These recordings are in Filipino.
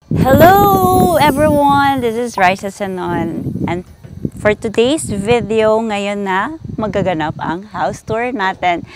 Hello everyone! This is Raisa Sanon, and for today's video, ngayon na magaganap ang house tour natin.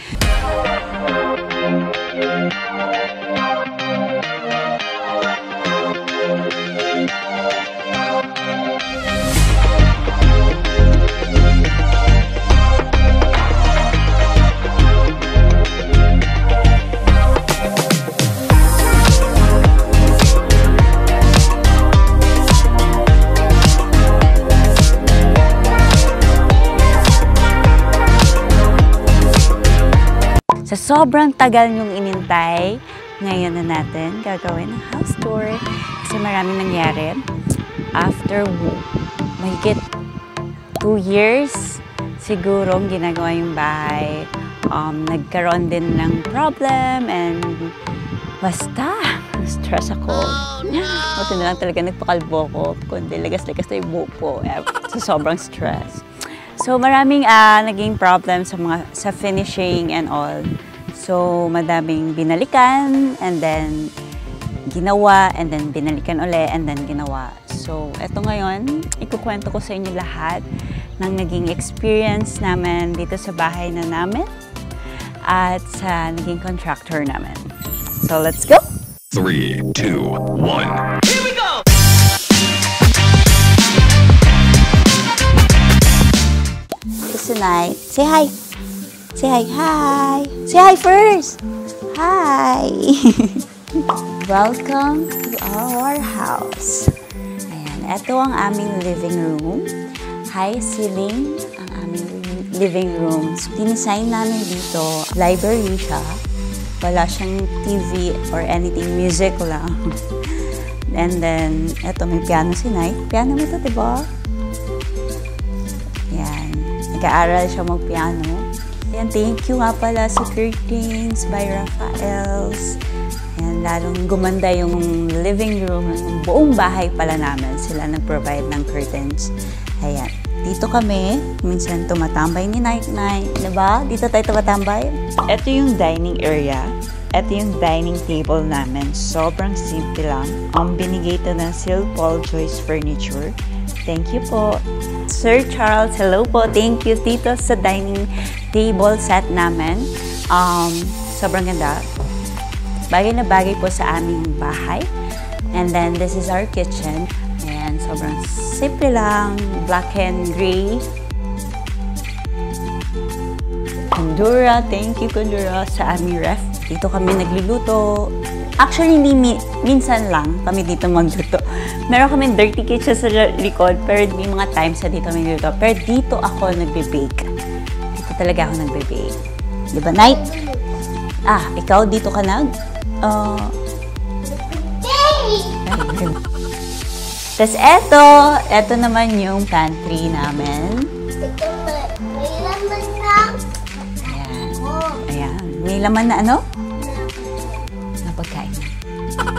Sa sobrang tagal nyong inintay, ngayon na natin gagawin ang house tour kasi maraming nangyari. After mahigit 2 years, siguro ginagawa yung bahay. Nagkaroon din ng problem and basta, stress ako. Buti na lang talaga nagpakalbo ko, kundi lagas-lagas na yung buhok ko sa sobrang stress. So maraming naging problem sa finishing and all. So madaming binalikan and then ginawa and then binalikan uli and then ginawa. So eto ngayon, ikukwento ko sa inyo lahat ng naging experience namin dito sa bahay na namin at sa naging contractor namin. So let's go! 3, 2, 1. Here we go! Tonight. Say hi. Say hi. Hi. Say hi first. Hi. Welcome to our house. Ayan. Ito ang aming living room. High ceiling ang aming living room. So, dinesign namin dito. Library siya. Wala siyang TV or anything. Music lang. And then, ito may piano si Night. Piano mo ito, diba? Yan. Nag-aaral siya mag-piano. Ayan, thank you nga pala sa Curtains by Rafaels. Ayan, lalong gumanda yung living room, yung buong bahay pala namin. Sila nag-provide ng curtains. Ayan, dito kami. Minsan tumatambay ni Night-Night. Diba? Dito tayo tumatambay. Ito yung dining area. Ito yung dining table namin. Sobrang simple lang. Binigay ito ng Sir Paul Joyce Furniture. Thank you po. Sir Charles, hello po. Thank you dito sa dining table set namin. Sobrang ganda. Bagay na bagay po sa aming bahay. And then, this is our kitchen. Ayan, sobrang simple lang. Black and gray. Kondura, thank you Kondura sa aming ref. Dito kami nagluluto. Actually, minsan lang kami dito magluto. Meron kami dirty kitchen sa likod, pero may mga times sa dito kami nagluto. Pero dito ako nagbe-bake. Dito talaga ako nagbe-bake. Diba, Night? Ikaw dito ka Tapos eto naman yung pantry namin. Ayan. May laman na ano? Na pagkain.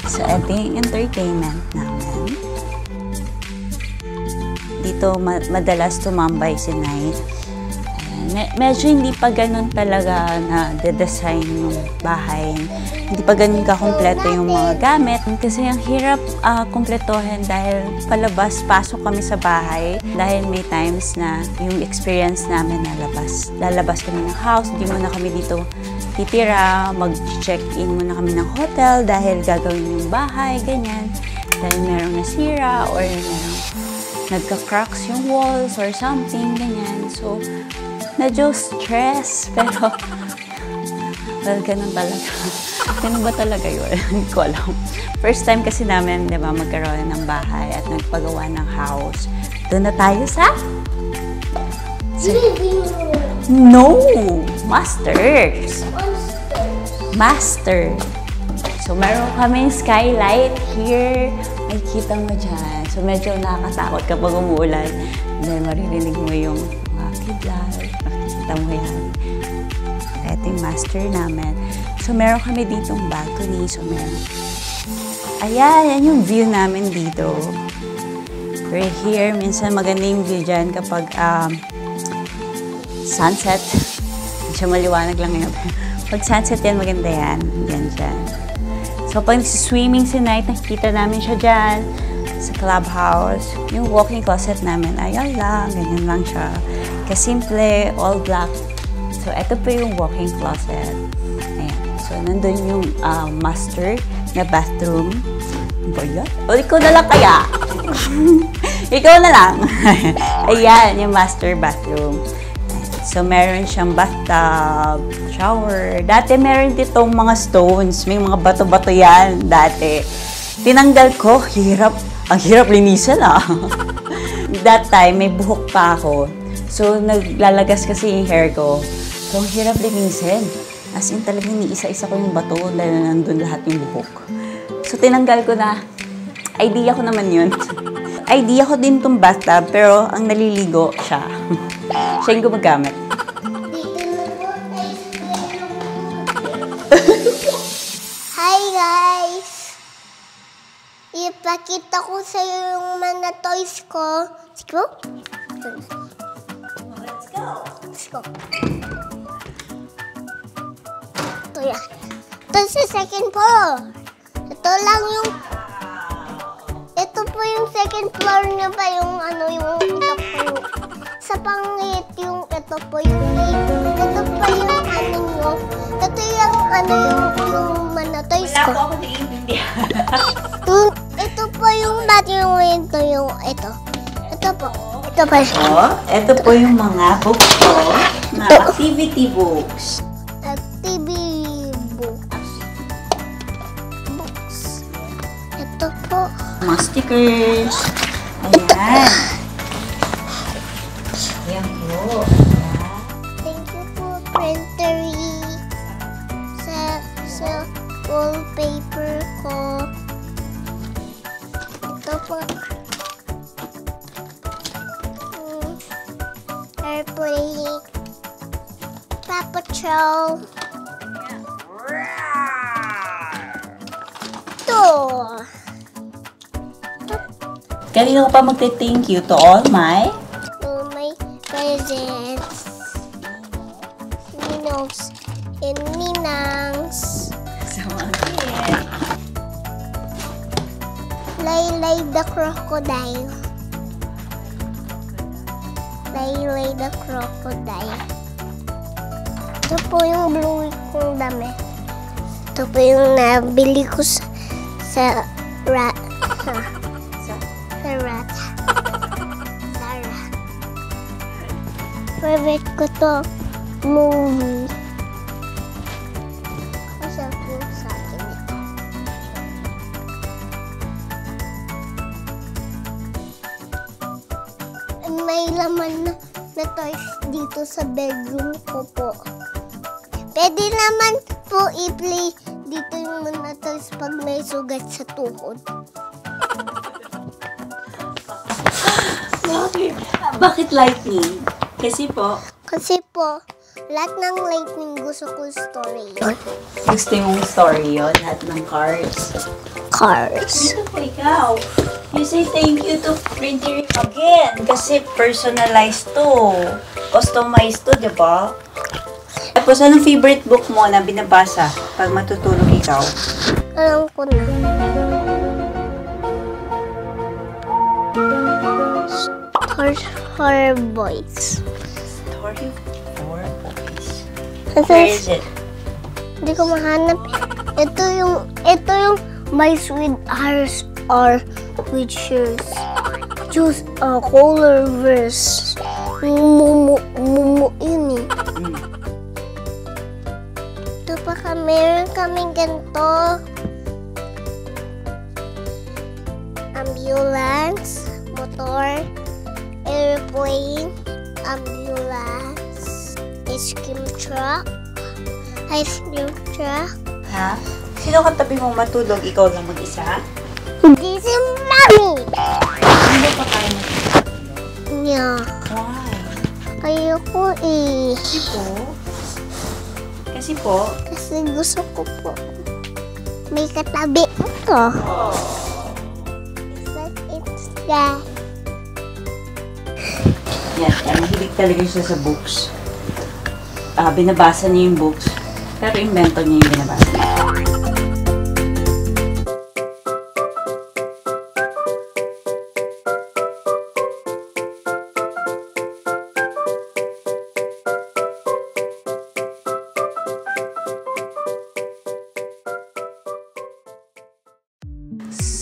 So, ito yung entertainment namin. Dito madalas tumambay si Night. Medyo hindi pa ganun talaga na de-design yung bahay. Hindi pa ganun ka-kompleto yung mga gamit. Kasi ang hirap kompletohin dahil palabas-pasok kami sa bahay. Dahil may times na yung experience namin lalabas kami ng house. Hindi muna kami dito titira. Mag-check-in muna kami ng hotel dahil gagawin yung bahay, ganyan. Dahil merong nasira or merong nagka-cracks yung walls or something, ganyan. So, medyo stress, pero well, ganun talaga. Ganun ba talaga yun? Hindi ko alam. First time kasi namin, di ba, magkaroon ng bahay at nagpagawa ng house. Doon na tayo sa? No! Masters! Master! So, meron kaming skylight here. Ay, kita mo dyan. So, medyo nakakatakot kapag umuulan. Dahil maririnig mo yung mga kidlat. Nakikita mo yan. Ito yung master namin. So, meron kami ditong balcony. So, meron. Ayan, yan yung view namin dito. Right here. Minsan maganda yung view dyan kapag sunset. Medyo maliwanag lang ngayon. Pag sunset yan, maganda yan. Yan dyan. So, pag swimming si Night, nakikita namin siya dyan sa clubhouse. Yung walk-in closet namin, ayan lang, ganyan lang siya. Kasimple, all black. So, ito po yung walk-in closet. Ayan. So, nandun yung master na bathroom. Ano ba yan? O, ikaw na lang kaya? Ikaw na lang. Ayan, yung master bathroom. So, meron siyang bathtub, shower. Dati meron ditong mga stones. May mga bato-bato yan dati. Tinanggal ko. Hirap. Ang hirap linisan That time, may buhok pa ako. So, naglalagas kasi yung hair ko. So, ang hirap linisin. As in, talagang ni-isa-isa ko yung bato dahil nandun lahat yung buhok. So, tinanggal ko na. Idea ko naman yun. Idea ko din tong bathtub, pero ang naliligo siya. Siya yung gumagamit. Hi guys! Ipakita ko sa iyo yung mga toys ko. Let's go? Let's go! Let's go. Ito yan. Ito sa second floor. Ito lang yung... Ito po yung second floor niya pa yung ano yung ito po yung... Sa pangit yung ito po yung... Ito po yung ano nyo. Ito yung ano yung mga toys ko. Wala po ako naiintindihan. Ito po yung bathroom, ito yung ito. Ito po. Ito po. Ito po yung mga books ko na activity books. Activity books. Books. Ito po. Mga stickers. Ayan. Ayan po. Thank you po, printery. Sa wallpaper ko. Ito po. Airplane. Paw Patrol. Ito. Kanina ko pa magte-thank you to all my Presents. Ninos and Ninangs. sa mga kids. Laylay the crocodile. Laylay the crocodile. Ito po yung blue kong dami. Ito po yung nabili ko sa rat. Sa rat. Sarah. Favorite ko to movie. Kasi po sa akin ito. May laman na toys dito sa bedroom ko po. Pwede naman po i-play dito yung mga toys pag may sugat sa tuhod. Bakit lightning? Kasi po, Lahat ng lightning gusto ko story yun. gusto mong story yun, lahat ng cards. Cars. Ito po ikaw. You say thank you to printer again. Kasi personalized to. Customized to, di ba? Tapos, anong favorite book mo na binabasa pag matutulog ikaw? Alam ko na. Horror Boys. Story for Boys. Where is it? Hindi ko mahanap. Ito yung My Sweet Hearts Are Witches. Choose a color verse. Mumu yun eh. Ito pa meron kaming ganito. Ambulance, motor, airplane, ambulance, ice cream truck, Ha? Sino katabi mong matulog? Ikaw lang mag-isa? Hindi si Mami! Hindi pa tayo matulog. Yeah. Why? Ayoko eh. Kasi po? Kasi gusto ko po. May katabi ito. It's that. Yan, mahilig talaga siya sa books. Binabasa niya yung books. Pero invento niya yung binabasa.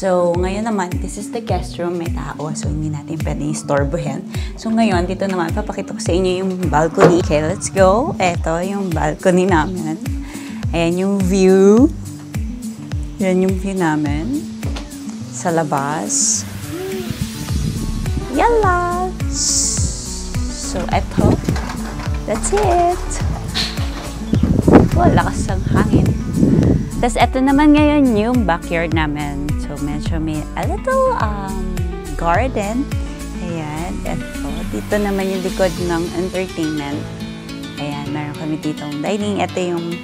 So, ngayon naman, this is the guest room. May tao, so hindi natin pwedeng istorbohin. So, ngayon, dito naman, papakita ko sa inyo yung balcony. Okay, let's go. Ito yung balcony namin. Ayan yung view. Yan yung view namin. Sa labas. Yalla! So, eto. That's it. Oh, lakas ng hangin. Tapos, eto naman ngayon yung backyard namin. So, medyo may a little garden. Ayan. Eto. Dito naman yung likod ng entertainment. Ayan. Meron kami dito ang dining. Ito yung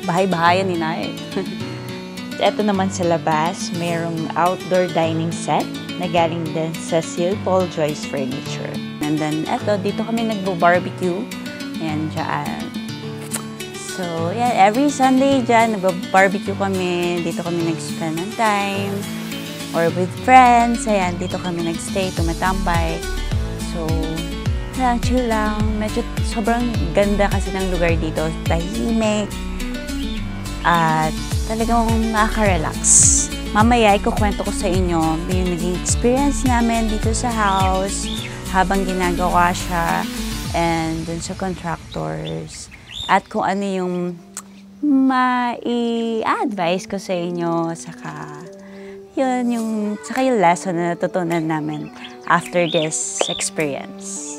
bahay-bahayan ni Nay. Ito naman sa labas. Merong outdoor dining set na galing din sa Sil Paul Joyce Furniture. And then, eto. Dito kami nagbo-barbecue. Ayan, dyan. So, yeah, every Sunday dyan, nag-barbecue kami. Dito kami nag-spend ng time. Or with friends. Ayan, dito kami nag-stay, tumatambay. So, chill lang. Medyo sobrang ganda kasi ng lugar dito. Tahimik. At talagang nakaka-relax. Mamaya, ikukwento ko sa inyo yung naging experience namin dito sa house habang ginagawa siya and dun sa contractors. At kung ano yung mai-advise ko sa inyo, saka yung lesson na natutunan namin after this experience.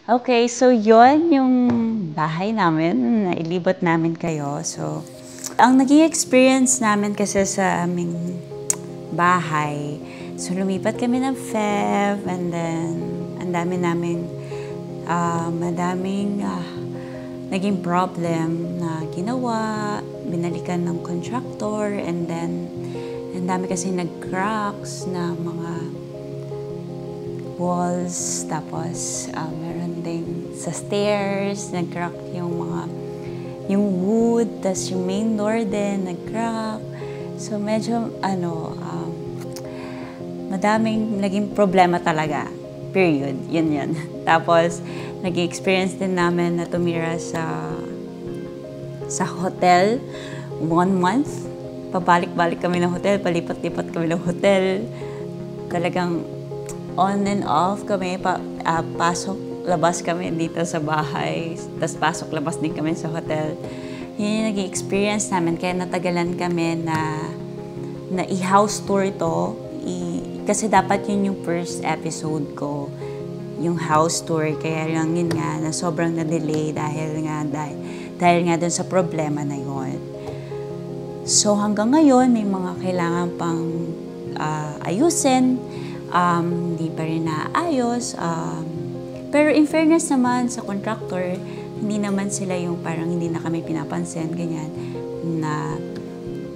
Okay, so yon yung bahay namin, nailibot namin kayo. So, ang naging experience namin kasi sa aming bahay, so lumipat kami ng Feb, and then ang madaming naging problem na ginawa, binalikan ng contractor, and then ang dami kasi nag-cracks na mga walls, tapos meron ding sa stairs, nag-crack yung wood, tapos yung main door din, nag-crack. So medyo, madaming naging problema talaga. Period. Yun. Tapos, nag-experience din namin na tumira sa hotel 1 month. Pabalik-balik kami ng hotel, palipat-lipat kami ng hotel. Talagang on and off kami, pasok, labas kami dito sa bahay, tapos pasok, labas din kami sa hotel. Yun yung nag-experience namin, kaya natagalan kami na i-house tour to. Kasi dapat yun yung first episode ko, yung house tour, kaya lang yun nga, na sobrang na-delay dahil nga dun sa problema na yun. So hanggang ngayon, may mga kailangan pang ayusin, hindi pa rin naayos. Pero in fairness naman sa contractor, hindi naman sila yung parang hindi na kami pinapansin, ganyan, na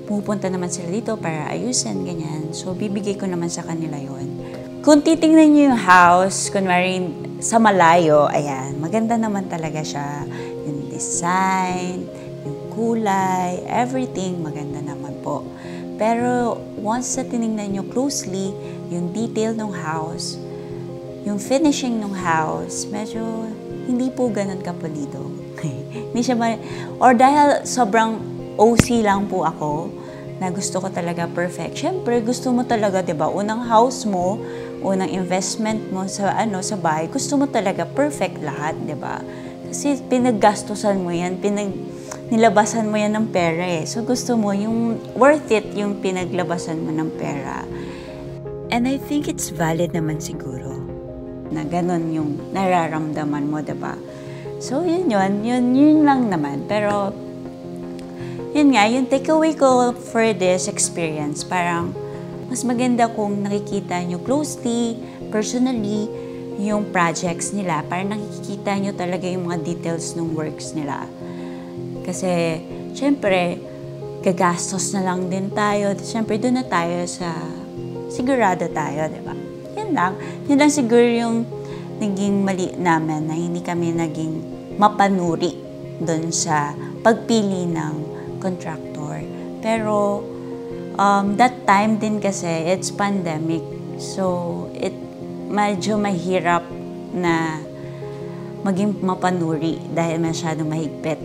pupunta naman sila dito para ayusin, ganyan. So, bibigay ko naman sa kanila yon. Kung titingnan nyo yung house, kunwari sa malayo, ayan, maganda naman talaga siya. Yung design, yung kulay, everything, maganda naman po. Pero once na tinignan nyo closely, yung detail ng house, yung finishing ng house, medyo hindi po ganun kapulido. Hindi siya or dahil sobrang OC lang po ako, na gusto ko talaga perfect. Siyempre, gusto mo talaga, 'di ba? Unang house mo, unang investment mo sa sa bahay, gusto mo talaga perfect lahat, 'di ba? Kasi pinaggastusan mo 'yan, nilabasan mo 'yan ng pera eh. So gusto mo yung worth it yung pinaglabasan mo ng pera. And I think it's valid naman siguro na ganun yung nararamdaman mo, 'di ba? So yun lang naman. Pero yun nga, yung takeaway ko for this experience, parang mas maganda kung nakikita nyo closely, personally, yung projects nila, para nakikita nyo talaga yung mga details ng works nila. Kasi, syempre, gagastos na lang din tayo. Syempre, doon na tayo sa sigurado tayo, di ba? Yan lang. Yun lang siguro yung naging mali namin na hindi kami naging mapanuri doon sa pagpili ng contractor. Pero, that time din kasi, it's pandemic. So, medyo mahirap na maging mapanuri dahil masyadong mahigpit.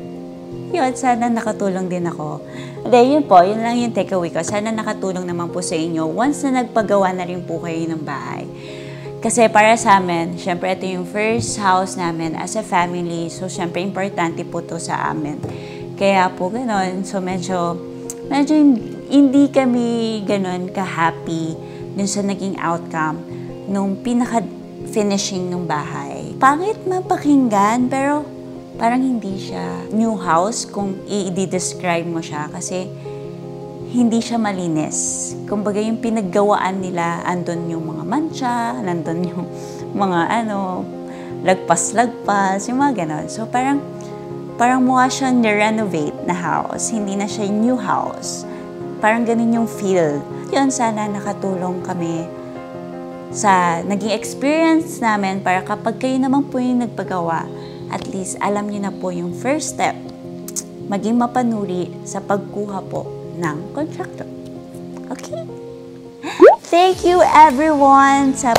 Yun, sana nakatulong din ako. Yun po, yun lang yung takeaway ko. Sana nakatulong naman po sa inyo once na nagpagawa na rin po kayo ng bahay. Kasi para sa amin, syempre ito yung first house namin as a family. So, syempre importante po to sa amin. Kaya po gano'n. So, medyo hindi kami gano'n ka-happy dun sa naging outcome nung pinaka-finishing ng bahay. Pangit mapakinggan, pero parang hindi siya new house kung i-describe mo siya kasi hindi siya malinis. Kumbaga yung pinaggawaan nila, andun yung mga mancha, nandun yung mga lagpas-lagpas, yung mga ganon. So parang mukha siyang renovate na house, hindi na siya new house. Parang ganun yung feel. Yun, sana nakatulong kami sa naging experience namin para kapag kayo naman po yung nagpagawa, at least alam niyo na po yung first step, maging mapanuri sa pagkuha po ng contractor. Okay? Thank you everyone sa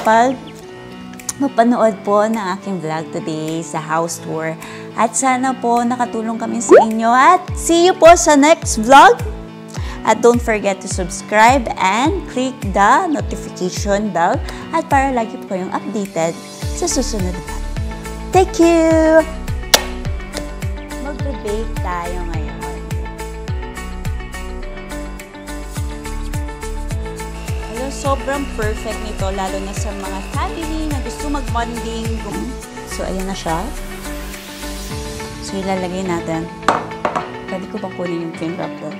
mapanood po ng aking vlog today sa house tour. At sana po nakatulong kami sa inyo at see you po sa next vlog. At don't forget to subscribe and click the notification bell at para lagi po kayong updated sa susunod na. Thank you! Magbe-bake tayo ngayon. Hello, sobrang perfect nito lalo na sa mga family na gusto mag-bonding. So, ayan na siya. So, ilalagay natin. Pwede ko pa kunin yung cling wrap doon.